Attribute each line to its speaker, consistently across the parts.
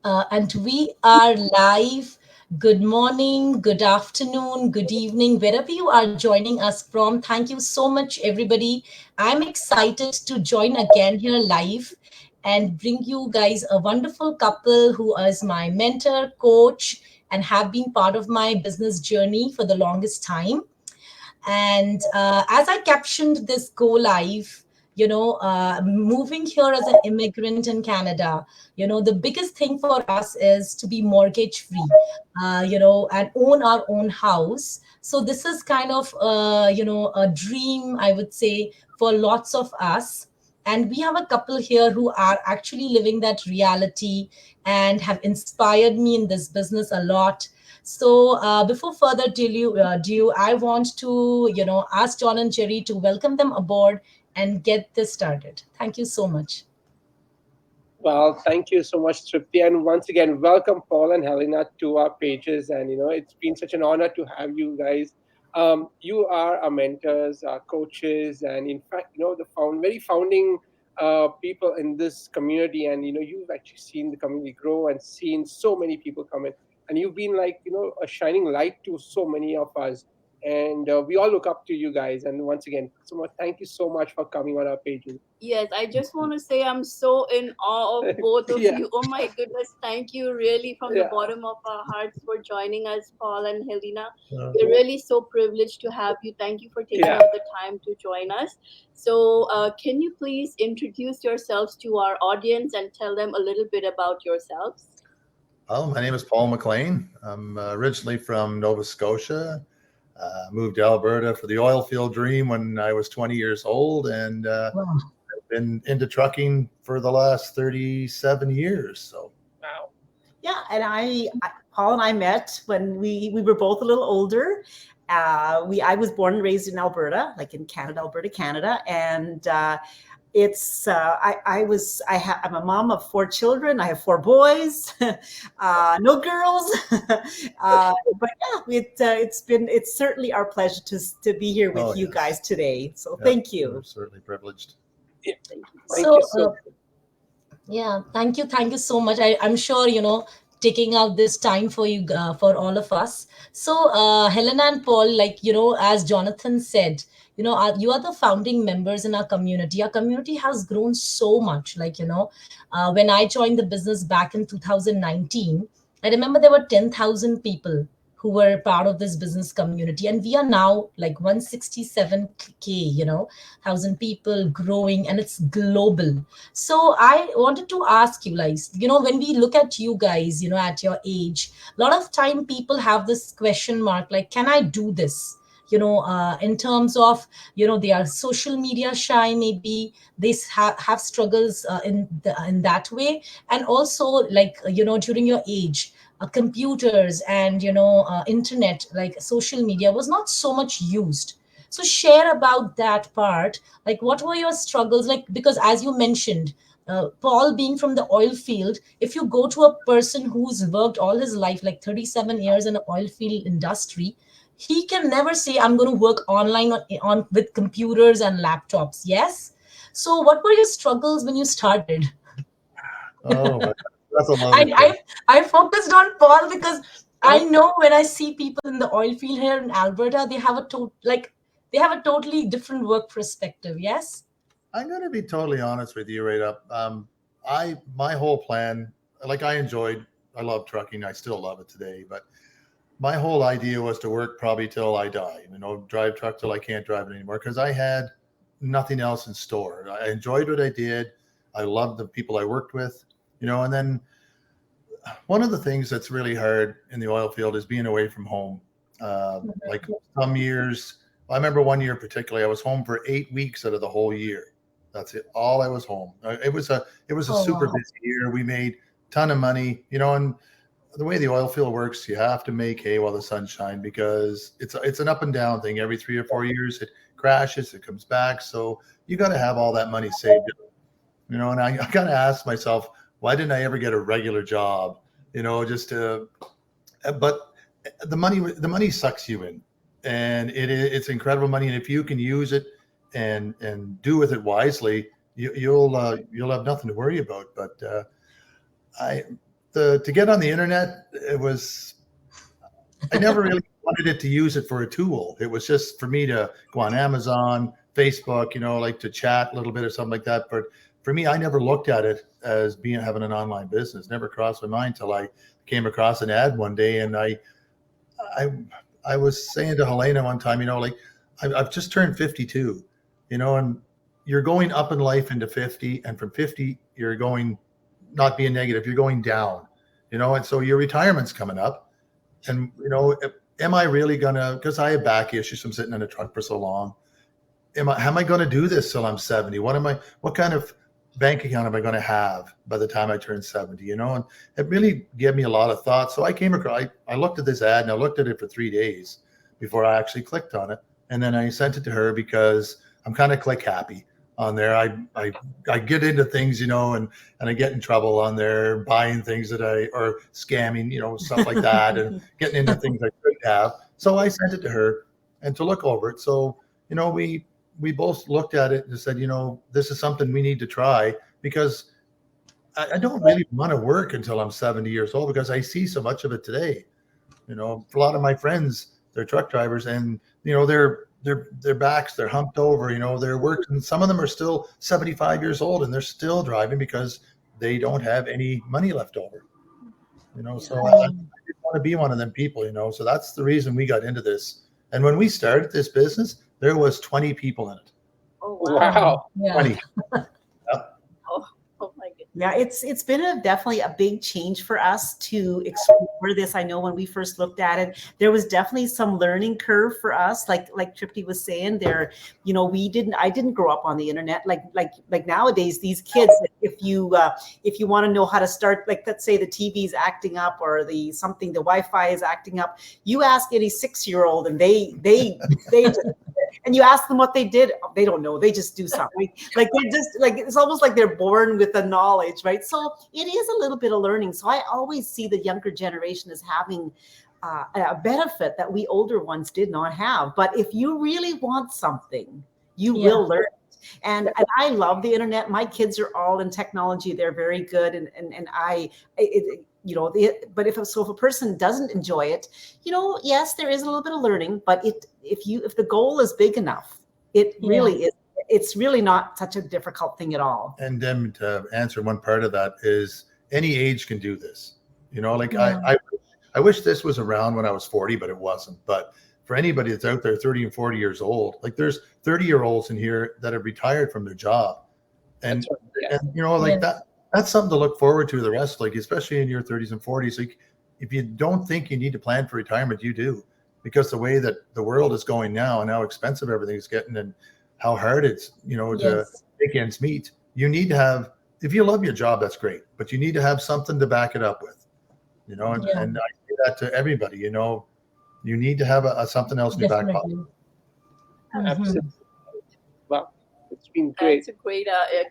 Speaker 1: And we are live. Good morning, good afternoon, good evening, wherever you are joining us from. Thank you so much, everybody. I'm excited to join again here live and bring you guys a wonderful couple who is my mentor, coach, and have been part of my business journey for the longest time. And as I captioned this go live, moving here as an immigrant in Canada, the biggest thing for us is to be mortgage free, and own our own house. So this is kind of, a dream, I would say, for lots of us. And we have a couple here who are actually living that reality and have inspired me in this business a lot. So before further ado, I want to, ask John and Jerry to welcome them aboard and get this started. Thank you so much.
Speaker 2: Well, thank you so much, Tripti. And once again, welcome Paul and Helena to our pages. And, it's been such an honor to have you guys. You are our mentors, our coaches, and in fact, the very founding people in this community. And, you've actually seen the community grow and seen so many people come in. And you've been like, a shining light to so many of us. And we all look up to you guys. And once again, so much, thank you so much for coming on our pages.
Speaker 3: Yes, I just want to say I'm so in awe of both of
Speaker 2: Yeah,
Speaker 3: you. Oh my goodness, thank you really from the
Speaker 2: yeah.
Speaker 3: bottom of our hearts for joining us, Paul and Helena.
Speaker 4: Uh,
Speaker 3: We're really so privileged to have you. Thank you for taking
Speaker 2: Yeah.
Speaker 3: out the time to join us. So, can you please introduce yourselves to our audience and tell them a little bit about yourselves?
Speaker 4: well, my name is Paul McLean. I'm originally from Nova Scotia. Moved to Alberta for the oil field dream when I was 20 years old, and
Speaker 1: Wow.
Speaker 4: been into trucking for the last 37 years. So,
Speaker 2: Wow.
Speaker 5: Yeah, and Paul and I met when we were both a little older. I was born and raised in Alberta, like in Canada, Alberta, Canada, and I'm a mom of four children. I have four boys, no girls, but yeah, it's certainly our pleasure to be here with
Speaker 4: Oh,
Speaker 5: you
Speaker 4: yes.
Speaker 5: guys today. So
Speaker 4: yeah,
Speaker 5: thank
Speaker 4: we're
Speaker 5: you.
Speaker 4: certainly privileged.
Speaker 2: Yeah.
Speaker 3: Thank you.
Speaker 2: Thank
Speaker 1: So,
Speaker 2: you so
Speaker 1: yeah, thank you so much. I'm sure, taking out this time for you, for all of us. So, Helena and Paul, like, as Jonathan said, you are the founding members in our community. Our community has grown so much. Like, when I joined the business back in 2019, I remember there were 10,000 people who were part of this business community. And we are now like 167K, thousand people growing, and it's global. So I wanted to ask you guys, when we look at you guys, at your age, a lot of time people have this question mark, like, can I do this? In terms of, they are social media shy, maybe have struggles in that way. And also, like, during your age, computers and, internet, like social media was not so much used. So share about that part, like what were your struggles, like, because as you mentioned, Paul being from the oil field, if you go to a person who's worked all his life, like 37 years in the oil field industry, he can never say, I'm going to work online on with computers and laptops. Yes. So what were your struggles when you started?
Speaker 4: Oh, that's a
Speaker 1: I,
Speaker 4: loaded question.
Speaker 1: I I focused on Paul because I know when I see people in the oil field here in Alberta, they have a totally different work perspective. Yes.
Speaker 4: I'm going to be totally honest with you right up. My whole plan, like I love trucking. I still love it today, but my whole idea was to work probably till I die, drive truck till I can't drive it anymore because I had nothing else in store. I enjoyed what I did. I loved the people I worked with, and then one of the things that's really hard in the oil field is being away from home. Like some years, I remember one year particularly, I was home for 8 weeks out of the whole year. That's it. All I was home. It was a
Speaker 1: Oh
Speaker 4: super
Speaker 1: wow.
Speaker 4: busy year. We made a ton of money, and the way the oil field works, you have to make hay while the sun shines because it's an up and down thing. Every 3 or 4 years, it crashes, it comes back. So you got to have all that money saved, And I got to ask myself, why didn't I ever get a regular job? Just to, but the money sucks you in, and it's incredible money. And if you can use it and do with it wisely, you'll have nothing to worry about. But I to get on the internet, it was I never really wanted it to use it for a tool. It was just for me to go on Amazon, Facebook, like to chat a little bit or something like that. But for me, I never looked at it as being having an online business. Never crossed my mind till I came across an ad one day, and I I was saying to Helena one time, like I've just turned 52, and you're going up in life into 50, and from 50 you're going not being negative, you're going down, and so your retirement's coming up. And, am I really gonna, because I have back issues from sitting in a truck for so long. How am I going to do this till I'm 70? What kind of bank account am I going to have by the time I turn 70? And it really gave me a lot of thought. So I came across, I looked at this ad, and I looked at it for 3 days before I actually clicked on it. And then I sent it to her because I'm kind of click happy on there. I get into things, and I get in trouble on there buying things or scamming, stuff like that, and getting into things I couldn't have. So I sent it to her and to look over it. So, we both looked at it and said, this is something we need to try, because I don't really want to work until I'm 70 years old, because I see so much of it today. For a lot of my friends, they're truck drivers, and their backs, they're humped over, they're working. Some of them are still 75 years old and they're still driving because they don't have any money left over. So I didn't want to be one of them people, so that's the reason we got into this. And when we started this business, there was 20 people in it.
Speaker 3: Oh, wow.
Speaker 1: Yeah.
Speaker 4: 20.
Speaker 3: Oh my goodness.
Speaker 5: Yeah, it's been definitely a big change for us to explore this. I know when we first looked at it, there was definitely some learning curve for us. Like Tripti was saying, I didn't grow up on the internet. Like nowadays, these kids, if you want to know how to start, like let's say the TV's acting up or the Wi-Fi is acting up, you ask any 6-year-old and they just, and you ask them what they did, they don't know. They just do something. Like they're just like, it's almost like they're born with the knowledge, right? So it is a little bit of learning. So I always see the younger generation as having a benefit that we older ones did not have. But if you really want something, you will learn. And I love the internet. My kids are all in technology. They're very good. But if a person doesn't enjoy it, yes, there is a little bit of learning, but if the goal is big enough, it really is. It's really not such a difficult thing at all.
Speaker 4: And then to answer one part of that is any age can do this. I wish this was around when I was 40, but it wasn't. But for anybody that's out there 30 and 40 years old, like there's 30-year-olds in here that have retired from their job. And, that's something to look forward to the rest, like especially in your 30s and 40s. Like if you don't think you need to plan for retirement, you do, because the way that the world is going now and how expensive everything is getting and how hard it's, to make ends meet. You need to have, if you love your job, that's great, but you need to have something to back it up with, and I say that to everybody, you need to have something else in your back pocket.
Speaker 2: Absolutely. Well, it's been great.
Speaker 3: That's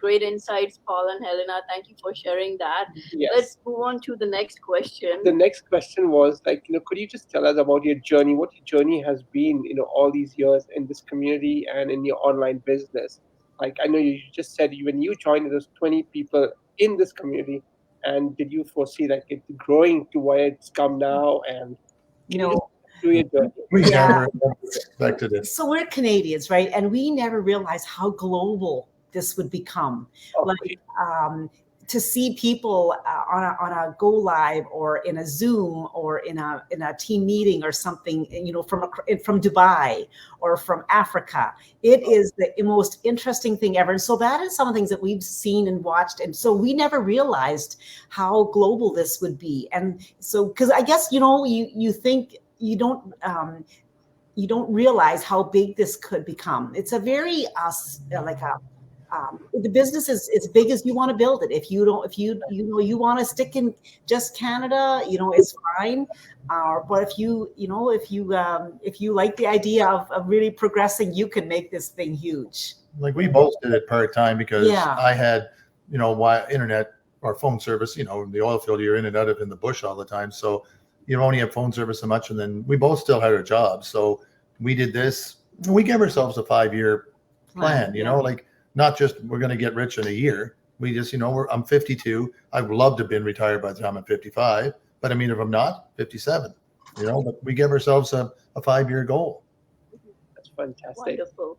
Speaker 3: great insights, Paul and Helena. Thank you for sharing that.
Speaker 2: Yes.
Speaker 3: Let's move on to the next question.
Speaker 2: The next question was could you just tell us about your journey, what your journey has been, all these years in this community and in your online business? Like, I know you just said when you joined, there was 20 people in this community, and did you foresee it growing to where it's come now? And
Speaker 4: We never expected it.
Speaker 5: So we're Canadians, right? And we never realized how global this would become. To see people on a go live or in a Zoom or in a team meeting or something, from Dubai or from Africa, it is the most interesting thing ever. And so that is some of the things that we've seen and watched. And so we never realized how global this would be. And so, because I guess you think you don't realize how big this could become. It's a very the business is as big as you want to build it. If you want to stick in just Canada, it's fine. But if you like the idea of really progressing, you can make this thing huge.
Speaker 4: Like we both did it part-time because I had, internet or phone service, in the oil field, you're in and out of in the bush all the time. So you only have phone service so much. And then we both still had our jobs. So we did this. We gave ourselves a 5-year plan, not just we're going to get rich in a year. We just, I'm 52. I would love to have been retired by the time I'm 55. But I mean, if I'm not, 57, but we give ourselves a 5-year goal.
Speaker 2: That's fantastic.
Speaker 3: Wonderful.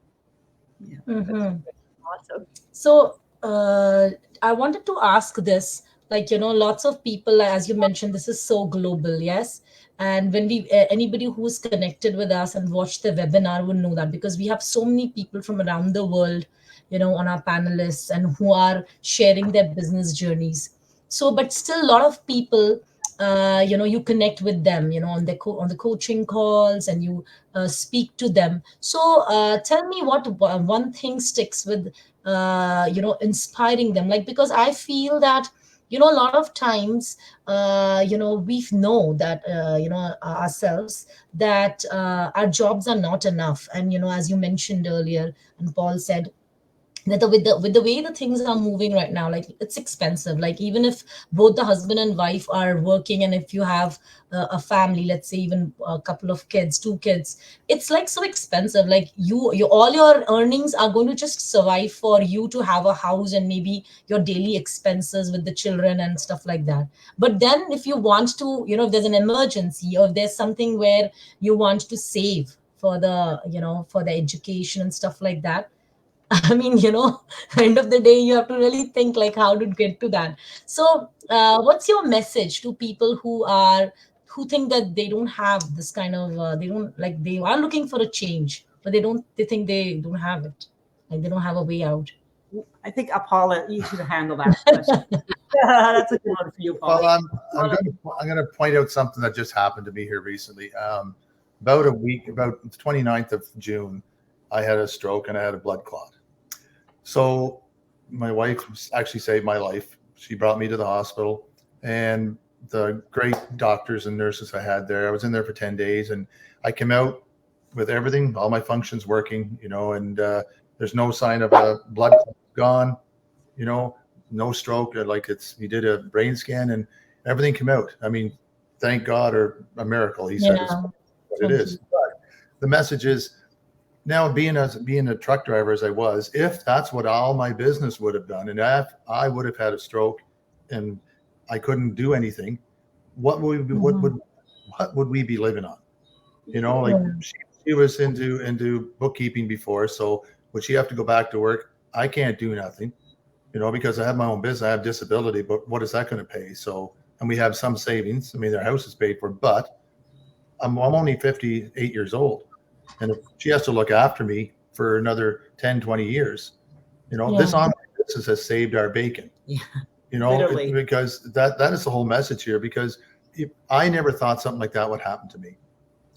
Speaker 5: Yeah.
Speaker 1: Mm-hmm.
Speaker 3: Awesome.
Speaker 1: So I wanted to ask this, like, lots of people, as you mentioned, this is so global, yes. And when anybody who's connected with us and watched the webinar will know that, because we have so many people from around the world, on our panelists and who are sharing their business journeys. So, but still a lot of people, you connect with them, on on the coaching calls, and you speak to them. So tell me what one thing sticks with, inspiring them, like, because I feel that, a lot of times, we know that, ourselves, that our jobs are not enough. And, as you mentioned earlier, and Paul said, that with the way the things are moving right now, like, it's expensive. Like, even if both the husband and wife are working, and if you have a family, let's say even a couple of kids, 2 kids, it's like so expensive. Like, you all your earnings are going to just survive for you to have a house and maybe your daily expenses with the children and stuff like that. But then if you want to, if there's an emergency, or if there's something where you want to save for the, for the education and stuff like that, I mean, end of the day, you have to really think, like, how to get to that. So, what's your message to people who think that they don't have this kind of, they don't, like, they are looking for a change, but they think they don't have it, like, they don't have a way out.
Speaker 5: I think Paula, you should handle that question. That's a good one for you, Paula.
Speaker 4: Well, I'm going to point out something that just happened to me here recently. About the 29th of June, I had a stroke and I had a blood clot. So my wife actually saved my life. She brought me to the hospital, and the great doctors and nurses I had there, I was in there for 10 days, and I came out with everything, all my functions working, and there's no sign of a blood clot gone, no stroke. Like, we did a brain scan and everything came out. I mean, thank God, or a miracle, he said, is what it is. But the message is, now, being a truck driver as I was, if that's what all my business would have done, and if I would have had a stroke and I couldn't do anything, what would we be living on? Like, she was into bookkeeping before, so would she have to go back to work? I can't do nothing, because I have my own business. I have disability, but what is that going to pay? So, and we have some savings. I mean, their house is paid for, but I'm only 58 years old. And if she has to look after me for another 10, 20 years, this online business has saved our bacon.
Speaker 5: Yeah,
Speaker 4: because that is the whole message here. Because I never thought something like that would happen to me,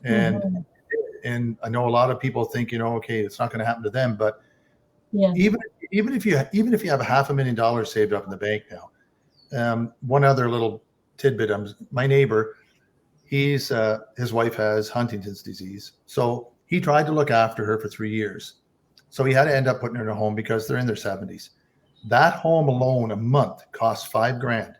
Speaker 4: and I know a lot of people think, okay, it's not going to happen to them, but even if you have $500,000 saved up in the bank now. One other little tidbit: my neighbor, his wife has Huntington's disease, so he tried to look after her for 3 years. So he had to end up putting her in a home because they're in their 70s. That home alone a month costs $5,000.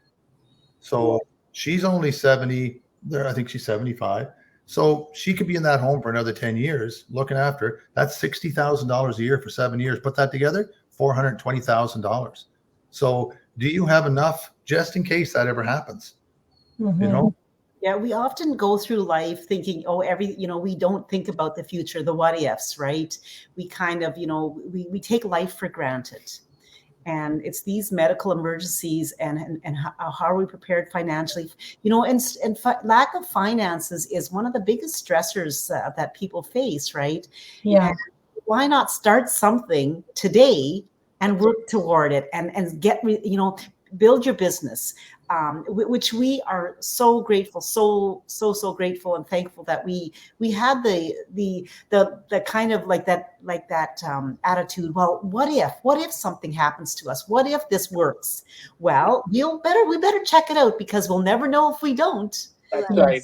Speaker 4: So she's only 70. I think she's 75. So she could be in that home for another 10 years looking after her. That's $60,000 a year for 7 years. Put that together, $420,000. So do you have enough just in case that ever happens?
Speaker 5: Yeah, we often go through life thinking, we don't think about the future, the what ifs, right? We kind of, we take life for granted. And it's these medical emergencies and how are we prepared financially, and lack of finances is one of the biggest stressors that people face, right?
Speaker 1: Yeah.
Speaker 5: And why not start something today and work toward it and get, build your business, which we are so grateful, so grateful and thankful that we had the kind of like that attitude. Well, what if something happens to us? What if this works? Well, we better check it out, because we'll never know if we don't.
Speaker 2: That's right.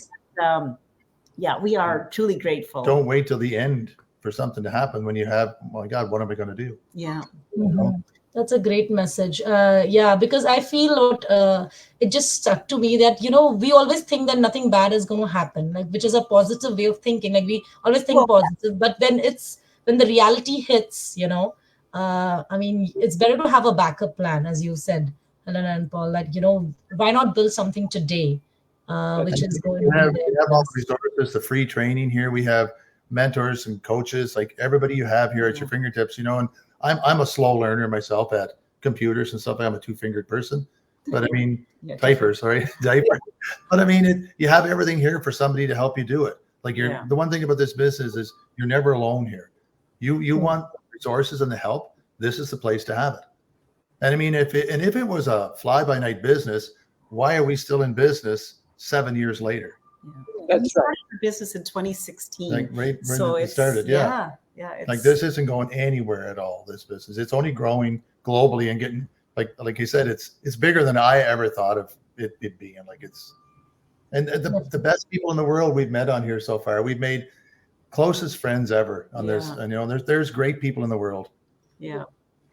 Speaker 5: Yeah, we are truly grateful.
Speaker 4: Don't wait till the end for something to happen when you have, oh my God, what am I going to do?
Speaker 5: Yeah.
Speaker 1: That's a great message. Because I feel it just stuck to me that, we always think that nothing bad is going to happen, like, which is a positive way of thinking. Like, we always think positive, but then when the reality hits, I mean, it's better to have a backup plan, as you said, Helena and Paul. That why not build something today, which
Speaker 2: That's
Speaker 1: is going
Speaker 4: We
Speaker 1: to be
Speaker 4: have,
Speaker 1: there
Speaker 4: we have
Speaker 1: with
Speaker 4: all
Speaker 1: us.
Speaker 4: the resources, the free training here. We have mentors and coaches, like everybody you have here at your fingertips, and I'm a slow learner myself at computers and stuff. I'm a two-fingered person, but I mean,
Speaker 5: Yeah,
Speaker 4: typer, sorry, diaper. But I mean, you have everything here for somebody to help you do it. Like
Speaker 5: Yeah.
Speaker 4: the one thing about this business is you're never alone here. You
Speaker 1: Hmm.
Speaker 4: want resources and the help. This is the place to have it. And I mean, if it was a fly-by-night business, why are we still in business 7 years later?
Speaker 5: Yeah. We
Speaker 2: right.
Speaker 5: started the business in
Speaker 4: Like
Speaker 5: 2016.
Speaker 4: right when
Speaker 5: So
Speaker 4: it
Speaker 5: it's
Speaker 4: started, yeah.
Speaker 5: yeah,
Speaker 4: Like
Speaker 5: it's
Speaker 4: this isn't going anywhere at all. This business, it's only growing globally and getting like you said, it's bigger than I ever thought of it being. Like it's and the best people in the world we've met on here so far. We've made closest friends ever on this,
Speaker 5: yeah,
Speaker 4: and there's great people in the world.
Speaker 5: yeah,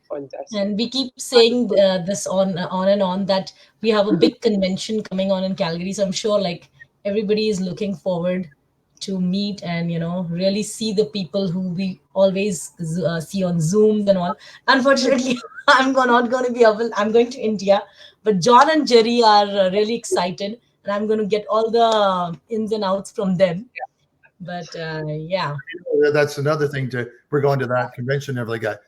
Speaker 2: Fantastic.
Speaker 1: And we keep saying this on and on, that we have a big convention coming on in Calgary. So I'm sure like everybody is looking forward to meet and really see the people who we always see on Zooms and all. Unfortunately, not going to be able. I'm going to India, but John and Jerry are really excited, and I'm going to get all the ins and outs from them. But yeah.
Speaker 4: That's another thing. We're going to that convention every like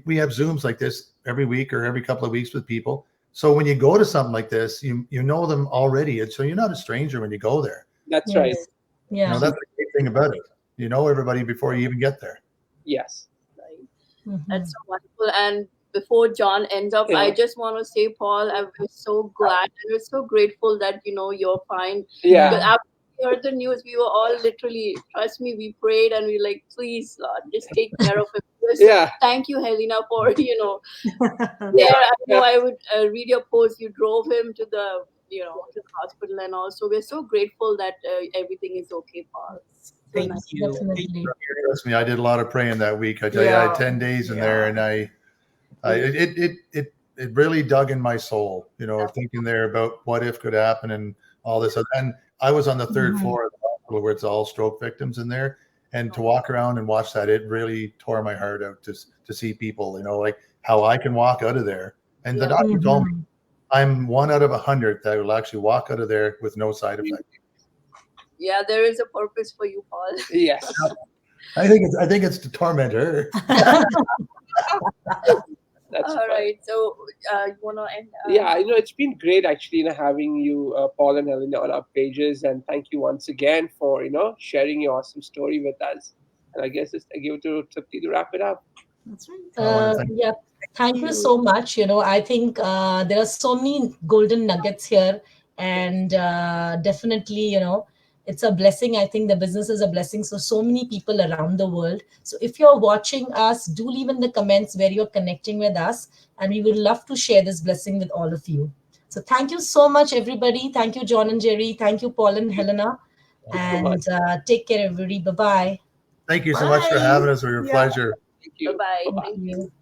Speaker 4: we have Zooms like this every week or every couple of weeks with people. So when you go to something like this, you know them already, and so you're not a stranger when you go there.
Speaker 2: That's right.
Speaker 1: Yes. Yeah.
Speaker 4: That's the great thing about it. You know everybody before you even get there.
Speaker 2: Yes.
Speaker 3: Right.
Speaker 1: Mhm.
Speaker 3: That's so wonderful. And before John ends up, I
Speaker 2: Yeah.
Speaker 3: just want to say, Paul, I was so glad and we're so grateful that you're fine.
Speaker 2: Yeah.
Speaker 3: Because after we heard the news, we were all literally, trust me, we prayed and we were like, please, Lord, just take care of him.
Speaker 2: Yeah.
Speaker 3: Thank you, Helena, for
Speaker 2: Yeah.
Speaker 3: there. I know
Speaker 2: Yeah.
Speaker 3: I would read your post. You drove him to the to the hospital, and also we're so grateful that everything is okay, Paul. So
Speaker 5: thank
Speaker 3: nice.
Speaker 5: you.
Speaker 1: Definitely.
Speaker 4: Trust me, I did a lot of praying that week. I tell you, I had 10 days in there, and it really dug in my soul. Thinking there about what if could happen and all this. And I was on the third
Speaker 1: Mhm.
Speaker 4: floor of the hospital where it's all stroke victims in there, and to walk around and watch that, it really tore my heart out to see people. Like how I can walk out of there, and the
Speaker 3: Yeah.
Speaker 4: doctor told me
Speaker 1: Mhm.
Speaker 4: I'm 1 out of 100 that will actually walk out of there with no side effect.
Speaker 3: Yeah, there is a purpose for you, Paul.
Speaker 2: Yes.
Speaker 4: I think it's to torment her.
Speaker 2: That's
Speaker 3: All
Speaker 2: fine.
Speaker 3: right. So, you wanna end?
Speaker 2: Yeah, it's been great actually, having you, Paul and Helena, on our pages, and thank you once again for sharing your awesome story with us. And I guess I give it to Tripti to wrap it up.
Speaker 5: That's right.
Speaker 4: I want to thank
Speaker 1: Yeah, thank you
Speaker 3: You.
Speaker 1: so much. I think there are so many golden nuggets here, and definitely, it's a blessing. I think the business is a blessing. So many people around the world. So if you're watching us, do leave in the comments where you're connecting with us, and we would love to share this blessing with all of you. So thank you so much, everybody. Thank you, John and Jerry. Thank you, Paul and Helena.
Speaker 2: Thank you so much.
Speaker 1: And take care, everybody. Bye bye.
Speaker 4: Thank you so much for having us. It was a
Speaker 5: Yeah.
Speaker 4: pleasure.
Speaker 2: Thank you.
Speaker 3: Bye bye.
Speaker 2: Bye-bye.
Speaker 1: Thank you.